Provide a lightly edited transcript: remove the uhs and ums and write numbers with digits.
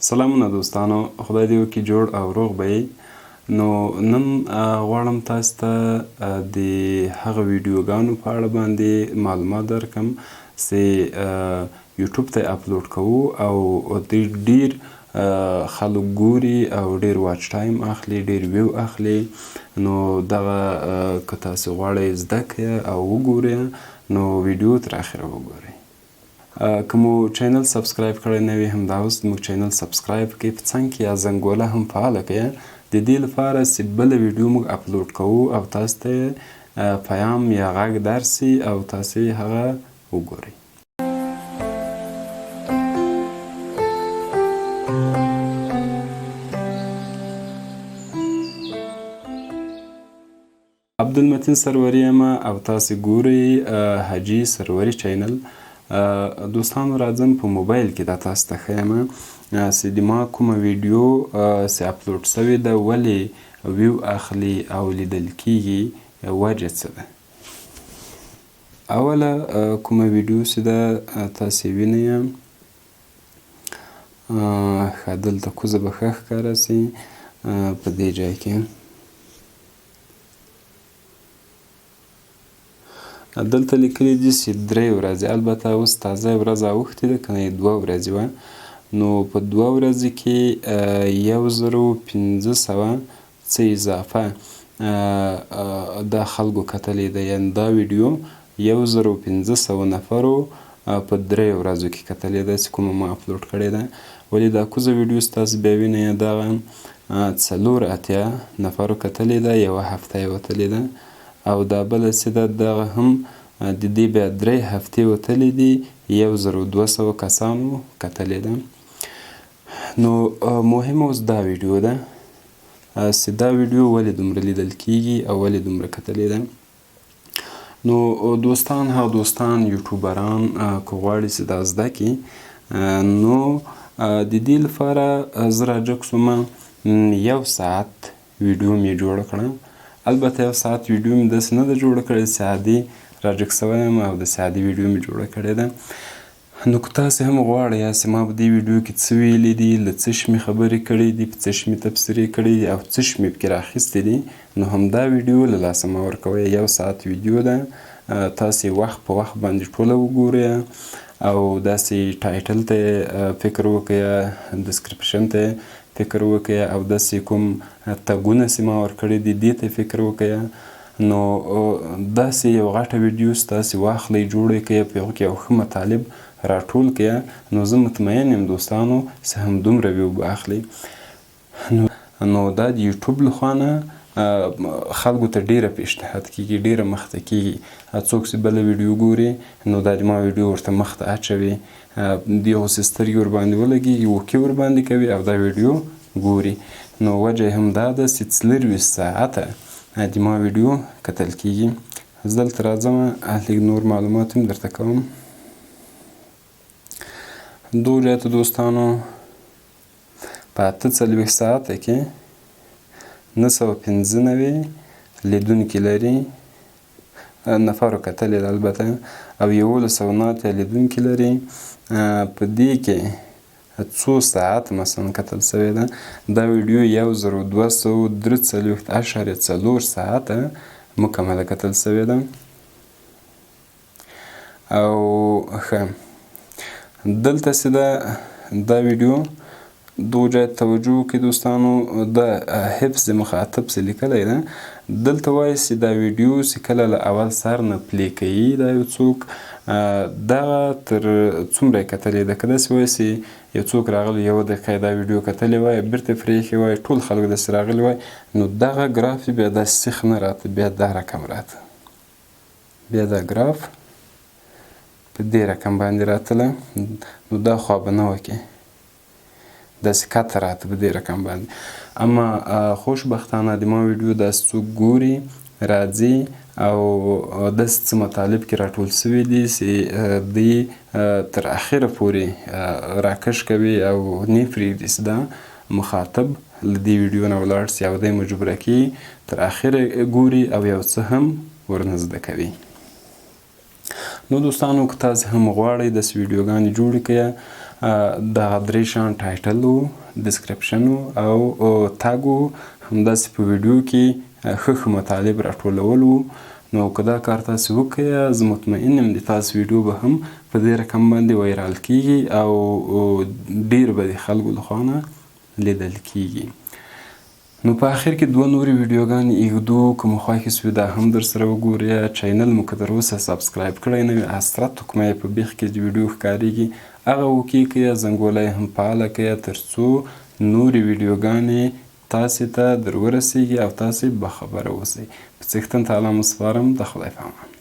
سلامونه دوستانو، خدای دې وکړي جوړ او روغ به یې. نو نن غواړم تاسو ته د هغه ویډیوګانو په اړه باندې معلومات درکړم چې یوټیوب ته اپلوډ کوو او دوی ډیر خلک ګوري او ډیر واچ ټایم اخلي، ډیر ویو اخلي. نو دغه که تاسو غواړئ زده کړئ او وګورئ نو ویډیو تر اخره وګورئ. که مو چینل سبسکرایب کړی نه وي همدا اوس زموږ چینل سبسکرایب کړئ، په څنګ کې یا زنګوله هم فعاله کړئ د دې لپاره چې بله ویډیو موږ اپلوډ کوو او تاسو ته پیام یا غږ درسي او تاسو هغه وګورئ. عبدالمتین سروری یم او تاسو ګورئ حاجي سروری چینل. دوستانو راځم په موبایل کې دا تاسو ته ښیم چې د ما کومه ویډیو چې اپلوډ شوې ده ولې ویو اخلي او لیدل کیږي، وجه څه ده. اوله کومه ویډیو چې ده تاسې وینئ، ښه دلته کوزه به ښه ښکاره سي په دې ځای کې. دلته لیکلي دي چې 3 ورځې، البته اوس تازه ورځ اوښتې ده، که نه 2 ورځې وه. نو په 2 ورځې کې 1500 څه اضافه دا خلکو کتلې ده، یعنې دا ویډیو 1500 نفرو په 3 ورځو کې کتلې ده چې کومه ما اپلوډ کړې ده. ولې دا کوزه ویډیو چې تاسو بیا وینئ دغه 4 نفرو کتلې ده، یوه هفته یې وتلې ده. او دا بله چې ده دغه هم د دې بیا 3 هفتې وتلې دي، 1200 کسانو کتلې ده. نو مهمه اوس دا ویډیو ده چې دا ویډیو ولې دومره لیدل کیږي او ولې دومره کتلې ده. نو دوستان یوټیوبران که غواړي چې دا زده کړي نو د دې لپاره زه راجګ شوم 1 ساعت ویډیو مې جوړه کړه. البته 1 ساعت ویډیو مې داسې نه ده جوړه کړې چې عادي راجګ شوی یم او داسې عادي ویډیو مې جوړه کړې ده. نو که تاسې هم غواړئ چې ما په دې ویډیو کې څه ویلي دي، له څه شي مې خبرې کړې دي، په څه شي مې تبصرې کړې دي او څه شي مې پکې راخیستې دي، نو همدا ویډیو له لاسه مه ورکوئ. 1 ساعت ویډیو ده، تاسې وخت په وخت باندې ټوله وګورئ او داسې ټایټل ته فکر وکړئ، ډسکریپشن ته فکر وکړئ او داسې کوم تګونه چې ما ورکړي دي دې ته فکر وکړئ. نو داسې یو غټه ویډیو چې تاسې واخلئ، جوړه کړئ، په هغو کې یو ښه مطالب راټول کړئ، نو زه مطمئن یم دوستانو چې همدومره ویو به اخلي. نو دا د یوټیوب لخوا نه خلکو ته ډیره پیشنهاد کیږي، ډیره مخته کیږي. څوک چې بله ویډیو ګوري نو دا د ما ویډیو ورته مخته اچوي، د هغو چې سترګې ورباندې ولګېږي، وکې ورباندې کوي او دا ویډیو ګوري. نو وجه یې هم دا ده چې 24 ساعته د ما ویډیو کتل کیږي. زه دلته راځم لږ نور معلومات هم درته کوم. دغه دوستانو په 48 ساعته کې 995 لیدونکي لري، نفرو کتلې ده البته، او 1109 لیدونکي لري. په دې کې 2 ساعت مثلا کتل شوې ده. دا ویډیو 1243.4 ساعته مکمله کتل شوې ده. او ښه دلته چې ده دا ویډیو دو جای توجه وکړئ دوستانو، د حفظ مخاطب چې لیکلی ده دلته وایي چې دا ویډیو چې کله له اول سر نه پلی کوي دا یو څوک دغه تر څومره یې کتلې ده. که داسې وایي چې یو څوک راغلی 1 دقیقه یې دا ویډیو کتلې وای، بیرته یې پرېښې وای، ټول خلک داسې راغلي وای، نو دغه ګراف یې بیا داسې سیخ نه راته، بیا دا رقم راته، بیا دا ګراف په دې رقم باندې راتله. نو دا خوا به نه وکړي، داسې کته راته په دې رقم باندې. اما خوشبختانه د ما ویډیو داسې څوک ګوري، راځي او داسې څه مطالب کې راټول شوي دي چې دوی تر اخره پورې راکش کوي او نه پرېږدي چې دا مخاطب له دې ویډیو نه ولاړ شي او دی مجبوره کوي تر اخره ګوري او یو څه هم ورنه زده کوي. نو دوستانو که تاسې هم غواړئ داسې ویډیوګانې جوړې کړئ دغه درې شیان ټایټل و، ډسکرپشن و او تګ و. همداسې په ویډیو کې ښه مطالب راټولول و. نو که دا کار تاسې وکړئ زه مطمئن یم د تاسو ویډیو به هم په دې رقم باندې وایرال کیږي او ډیر به د خلکو لخوا نه لیدل کیږي. نو په آخر کې 2 نورې ویډیوګانې ایږدو، که مو خوښې سوې دا هم در سره وګورئ. چینل مو که تر اوسه سبسکرایب کړی نه وي حسرت وکړئ په بیخ کې د ویډیو ښکارېږي هغه وکړئ، زنګوله هم فعاله کړئ تر څو نورې ویډیوګانې تاسې ته در ورسیږي او تاسې باخبره اوسئ. په څښتن تعالی مو سپارم. د خدای په امان.